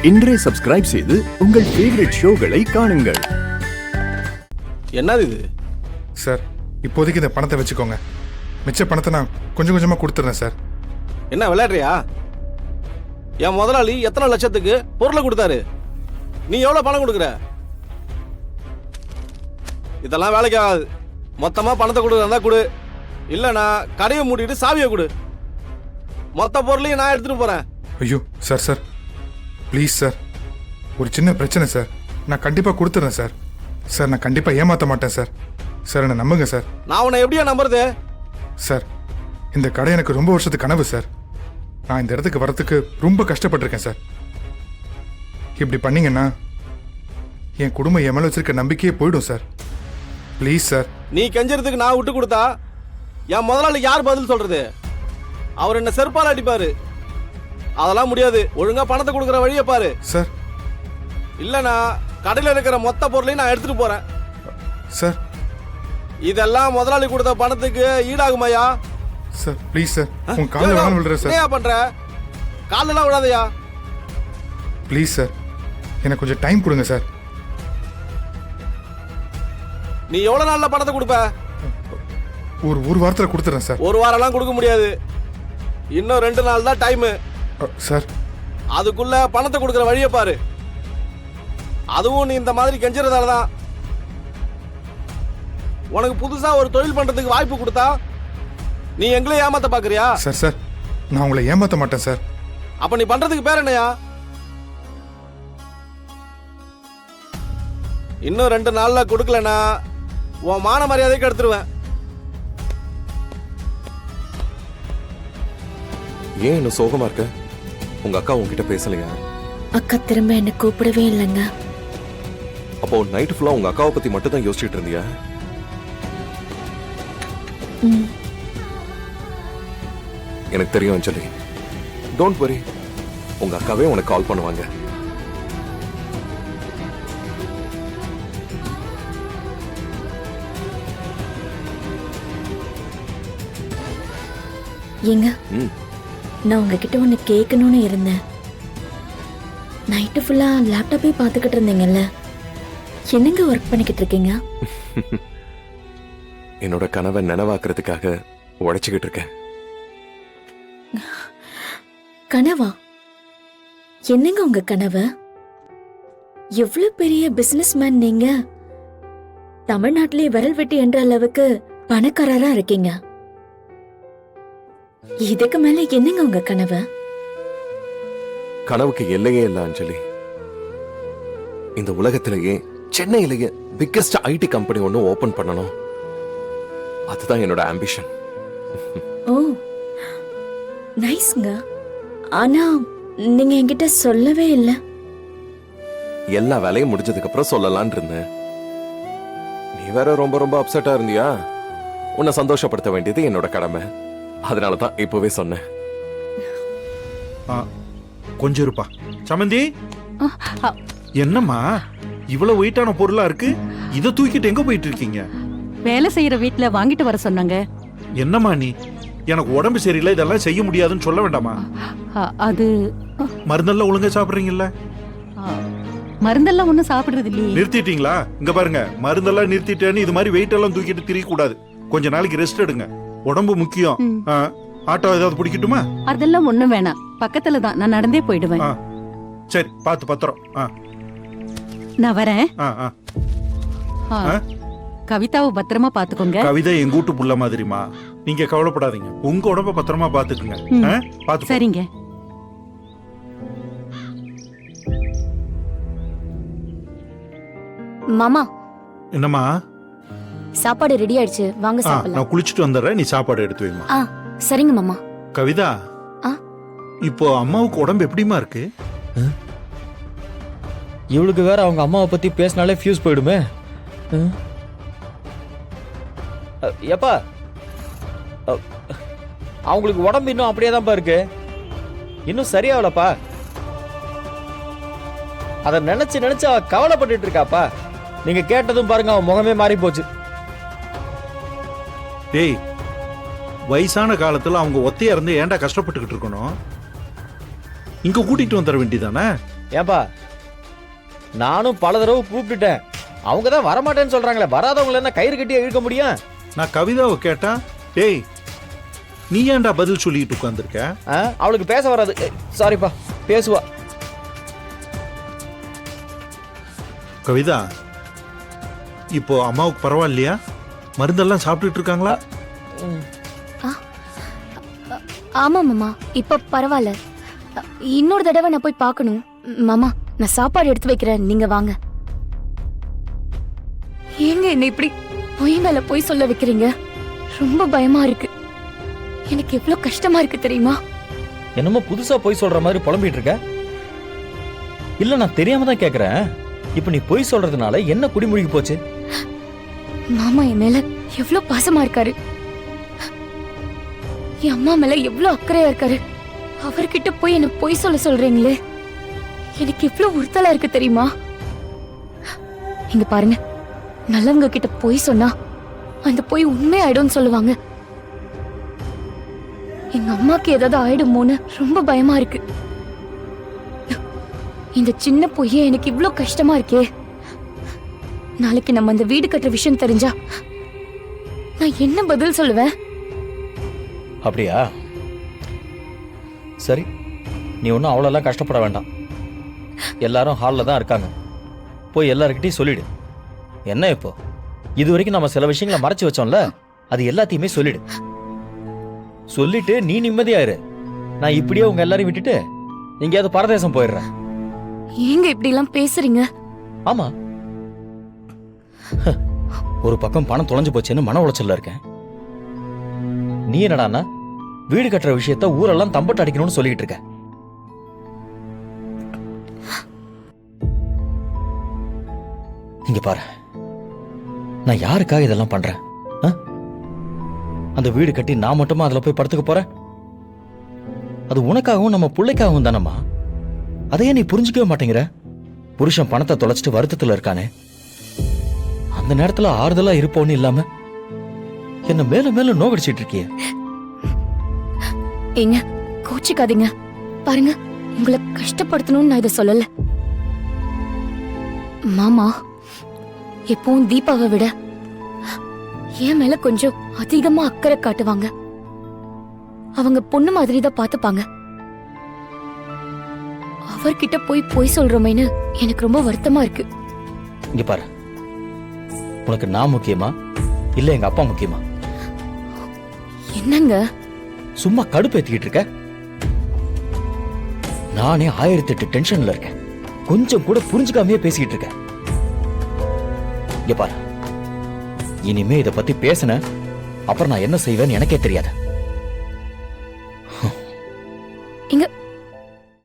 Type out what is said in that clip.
இன்றே சப்ஸ்கிரைப் செய்து உங்கள் ஃபேவரட் ஷோகளை காணுங்கள். என்னது இது சார்? இப்போதைக்கு இந்த பணத்தை வச்சுக்கோங்க. மிச்ச பணத்தை நான் கொஞ்சம் கொஞ்சமாக கொடுத்துட்றேன் சார். என்ன விளையாடுறியா? என் முதலாளி எத்தனை லட்சத்துக்கு பொருளை கொடுத்தாரு, நீ எவ்வளவு பணம் கொடுக்குற? இதெல்லாம் வேலைக்கு ஆகாது. மொத்தமா பணத்தை கொடுக்குறதா கொடு, இல்லைனா கடையை மூடிட்டு சாவியை கொடு. மொத்த பொருளையும் நான் எடுத்துட்டு போறேன். ஐயோ சார் சார் ப்ளீஸ் சார், ஒரு சின்ன பிரச்சனை சார். நான் கண்டிப்பாக கொடுத்துட்றேன் சார். சார் நான் கண்டிப்பாக ஏமாற்ற மாட்டேன் சார். சார் என்னை நம்புங்க சார். நான் உன்னை எப்படியா நம்புறது? சார் இந்த கடை எனக்கு ரொம்ப வருஷத்துக்கு கனவு சார். நான் இந்த இடத்துக்கு வரத்துக்கு ரொம்ப கஷ்டப்பட்டிருக்கேன் சார். இப்படி பண்ணீங்கன்னா என் குடும்பம் என் மேலே வச்சிருக்க நம்பிக்கையே போயிடும் சார். Please sir. நீ கெஞ்சறதுக்கு நான் விட்டு கொடுத்தா என் முதலாளி யார் பதில் சொல்றது? அவர் என்ன செருப்பால் அடிப்பாரு. அதெல்லாம் முடியாது. ஒழுங்கா பணத்தை கொடுக்குற வழியை பாரு சார். இல்லனா கடையில் இருக்கிற மொத்த பொருளையும் நான் எடுத்துட்டு போறேன் சார். இதெல்லாம் முதலாளி கொடுத்த பணத்துக்கு ஈடாகுமாயா? சார் ப்ளீஸ் சார், உங்க காலில் வேணாலும் விழுறேன் சார். என்ன பண்ற? காலெல்லாம் விடாதயா. ப்ளீஸ் சார், எனக்கு கொஞ்சம் டைம் கொடுங்க சார். நீ எவ்வளவு நாள்ல பணத்தை கொடுப்ப? ஒரு வாரத்தில் கொடுத்துறேன் சார். ஒரு வாரம்லாம் கொடுக்க முடியாது. இன்னும் 2 நாள் தான் டைம் சார். அதுக்குள்ள பணத்தை கொடுக்குற வழியை பாரு. அதுவும் நீ இந்த மாதிரி கெஞ்சறதால தான். உனக்கு புதுசா ஒரு தொழில் பண்றதுக்கு வாய்ப்பு கொடுத்தா நீ எங்களே ஏமாத்த பாக்குறியா? சார் சார் நான் உங்களை ஏமாத்த மாட்டேன் சார். அப்ப நீ பண்றதுக்கு பேர் என்னையா? இன்னும் 2 நாள்ல கொடுக்கலனா உன் மான மரியாதைக்கு எடுத்துருவேன். ஏன் இன்னும் சோகமா இருக்க? உங்க அக்கா உங்ககிட்ட பேசலையா? அக்கா திரும்ப என்ன கூப்பிடவே இல்லைங்க. அப்போ நைட் ஃபுல்லா உங்க அக்காவை பத்தி மட்டும் தான் யோசிச்சுட்டு இருந்தியா? எனக்கு தெரியும் அஞ்சலி. டோன்ட் வரி, உங்க அக்காவே உனக்கு கால் பண்ணுவாங்க. ஏங்க, நான் உங்ககிட்ட ஒன்று கேட்கணும்னு இருந்தேன். நைட்டு ஃபுல்லா லேப்டாப்பே பார்த்துக்கிட்டு இருந்தீங்கல்ல, என்னங்க ஒர்க் பண்ணிக்கிட்டு இருக்கீங்க? என்னோட கனவை நினைவாக்குறதுக்காக உழைச்சுக்கிட்டு இருக்கேன். கனவா? என்னங்க உங்க கனவு? எவ்வளவு பெரிய பிசினஸ் மேன் நீங்க. தமிழ்நாட்டிலே விரல் வெட்டி என்ற அளவுக்கு பணக்காரரா இருக்கீங்க. இதுக்கு மேல என்னங்க உங்க கனவு? கனவுக்கு எல்லையே இல்ல அஞ்சலி. இந்த உலகத்திலேயே சென்னையிலேயே பிக்கஸ்ட் ஐடி கம்பெனி ஒன்று ஓபன் பண்ணணும். அதுதான் என்னோட ஆம்பிஷன். ஓ நைஸ்ங்க. ஆனா நீங்க என்கிட்ட சொல்லவே இல்லை. எல்லா வேலையும் முடிஞ்சதுக்கு அப்புறம் சொல்லலான் இருந்தேன். நீ வேற ரொம்ப ரொம்ப அப்செட்டா இருந்தியா? உன்னை சந்தோஷப்படுத்த வேண்டியது என்னோட கடமை. அதனாலதான் இப்பவே சொன்னேன். கொஞ்சம் இருப்பா சமந்தி. என்னம்மா இவ்வளவு வெயிட்டான பொருளா இருக்கு? இதை தூக்கிட்டு எங்க போயிட்டு இருக்கீங்க? வேலை செய்யற வீட்டுல வாங்கிட்டு வர சொன்னாங்க. என்னம்மா நீ? எனக்கு உடம்பு சரியில்லை, இதெல்லாம் செய்ய முடியாதுன்னு சொல்ல வேண்டாமா? அது மருந்தெல்லாம் ஒழுங்கா சாப்பிடுறீங்கல்ல? மருந்தெல்லாம் ஒண்ணும் சாப்பிடுறது இல்லையே. நிறுத்திட்டீங்களா? இங்க பாருங்க, மருந்தெல்லாம் நிறுத்திட்டேன்னு இது மாதிரி வெயிட் எல்லாம் தூக்கிட்டு திரிய கூடாது. கொஞ்ச நாளைக்கு ரெஸ்ட் எடுங்க. உடம்பு முக்கியம். ஆட்டோ ஏதாவது பிடிக்கட்டுமா? அதெல்லாம் ஒண்ணும் வேணாம், பக்கத்துல தான், நான் நடந்தே போயிடுவேன். சரி, பார்த்து பத்திரம். நான் வரேன். கவிதாவை பத்திரமா பாத்துக்கோங்க. கவிதை எங்க வீட்டு புள்ள மாதிரிமா, நீங்க கவலைப்படாதீங்க. உங்க உடம்ப பத்திரமா பாத்துக்குங்க. பாத்து. சரிங்க. மாமா. என்னம்மா? சாப்பாடு ரெடி ஆயிடுச்சு, வாங்க சாப்பிடலாம். நான் குளிச்சிட்டு வந்துடுறேன், நீ சாப்பாடு எடுத்து வைமா. சரிங்க மாமா. கவிதா, இப்போ அம்மாவுக்கு உடம்பு எப்படிமா இருக்கு? இவளுக்கு வேற அவங்க அம்மாவை பத்தி பேசினாலே ஃபியூஸ் போயிடுமே. எப்பா அவங்களுக்கு உடம்பு இன்னும் அப்படியே தான்ப்பா இருக்கு, இன்னும் சரியாகலப்பா. அதை நினைச்சு நினைச்சு அவ கவலைப்பட்டு இருக்காப்பா. நீங்க கேட்டதும் பாருங்க, அவன் முகமே மாறி போச்சு. டேய், வயசான காலத்துல அவங்க ஒத்தையா இருந்து ஏன்டா கஷ்டப்பட்டுக்கிட்டு இருக்கணும்? இங்க கூட்டிட்டு வந்துட வேண்டியதானே? ஏன்பா நானும் பல தடவை கூப்பிட்டுட்டேன், அவங்க தான் வரமாட்டேன்னு சொல்றாங்களே. வராதவங்கள என்ன கயிறு கட்டி இழுக்க முடியும்? நான் கவிதாவை கேட்டா, டேய் நீ ஏன்டா பதில் சொல்லிட்டு உட்காந்துருக்க? அவளுக்கு பேச வராது. சாரிப்பா, பேசுவா. கவிதா, இப்போ அம்மாவுக்கு பரவாயில்லையா? மருந்தெல்லாம் சாப்பிட்டுட்டு இருக்காங்களா? ஆமா மாமா, இப்ப பரவாயில்ல. இன்னொரு தடவை நான் போய் பார்க்கணும். மாமா, நான் சாப்பாடு எடுத்து வைக்கிறேன், நீங்க வாங்க. ஏங்க என்ன இப்படி பொய் மேல பொய் சொல்ல வைக்கிறீங்க? ரொம்ப பயமா இருக்கு. எனக்கு எவ்வளவு கஷ்டமா இருக்கு தெரியுமா? என்னமோ புதுசா பொய் சொல்ற மாதிரி புலம்பிட்டு இருக்க. இல்ல, நான் தெரியாம தான் கேக்குறேன். இப்ப நீ பொய் சொல்றதுனால என்ன குடிமுழுகி போச்சு? மாமா என் மேல எவ்வளவு பாசமா இருக்காரு, என் அம்மா மேல எவ்வளவு அக்கறையா இருக்காரு. அவர்கிட்ட போய் என்ன பொய் சொல்ல சொல்றீங்களே, எனக்கு எவ்வளவு உறுத்தலா இருக்கு தெரியுமா? இங்க பாருங்க, நல்லவங்க கிட்ட பொய் சொன்னா அந்த பொய் உண்மையாயிடும்னு சொல்லுவாங்க. எங்க அம்மாக்கு ஏதாவது ஆயிடுமோன்னு ரொம்ப பயமா இருக்கு. இந்த சின்ன பொய்யே எனக்கு இவ்ளோ கஷ்டமா இருக்கே. நாளைக்கு நம்ம அந்த வீடு கட்டுற விஷயம் தெரிஞ்சா நான் என்ன பதில் சொல்லுவேன்? அப்படியா? சரி, நீ ஒன்றும் அவ்வளோலாம் கஷ்டப்பட வேண்டாம். எல்லாரும் ஹாலில் தான் இருக்காங்க. போய் எல்லாருக்கிட்டையும் சொல்லிடு. என்ன இப்போ இது வரைக்கும் நம்ம சில விஷயங்களை மறைச்சு வச்சோம்ல, அது எல்லாத்தையுமே சொல்லிடு. சொல்லிட்டு நீ நிம்மதியாயிரு. நான் இப்படியே உங்க எல்லாரையும் விட்டுட்டு எங்கேயாவது பரதேசம் போயிடுறேன். ஏங்க இப்படி எல்லாம் பேசுறீங்க? ஆமா, ஒரு பக்கம் பணம் தொலைஞ்சு போச்சுன்னு மன உளைச்சல்ல இருக்கேன். நீ என்னடான்னா வீடு கட்டுற விஷயத்த ஊரெல்லாம் தம்பட்டு அடிக்கணும்னு சொல்லிட்டு இருக்க. இங்க பாரு, நான் யாருக்காக இதெல்லாம் பண்றேன்? அந்த வீடு கட்டி நான் மட்டுமா அதுல போய் படுத்துக்க போறேன்? அது உனக்காகவும் நம்ம பிள்ளைக்காகவும் தானம்மா. அதையே நீ புரிஞ்சுக்கவே மாட்டேங்கிற. புருஷன் பணத்தை தொலைச்சிட்டு வருத்தத்துல இருக்கானே, அந்த நேரத்துல ஆறுதலா இருப்போன்னு இல்லாம என்ன மேல மேல நோகடிச்சிட்டு இருக்கிய. ஏங்க கோச்சிக்காதீங்க. பாருங்க, உங்களை கஷ்டப்படுத்தணும்னு நான் இதை சொல்லல. மாமா எப்பவும் தீபாவை விட என் மேல கொஞ்சம் அதிகமா அக்கறை காட்டுவாங்க. அவங்க பொண்ணு மாதிரி தான் பாத்துப்பாங்க. அவர்கிட்ட போய் பொய் சொல்றோமேன்னு எனக்கு ரொம்ப வருத்தமா இருக்கு. இங்க பாரு, உனக்கு நான் முக்கியமா இல்ல எங்க அப்பா முக்கியமா? என்னங்க சும்மா கடுப்பேத்திக்கிட்டு இருக்க? நானே 1008 டென்ஷன்ல இருக்கேன். கொஞ்சம் கூட புரிஞ்சுக்காமையே பேசிக்கிட்டு இருக்கேன். இங்க பாரு, இனிமே இத பத்தி பேசின அப்புறம் நான் என்ன செய்வேன்னு எனக்கே தெரியாது. இங்க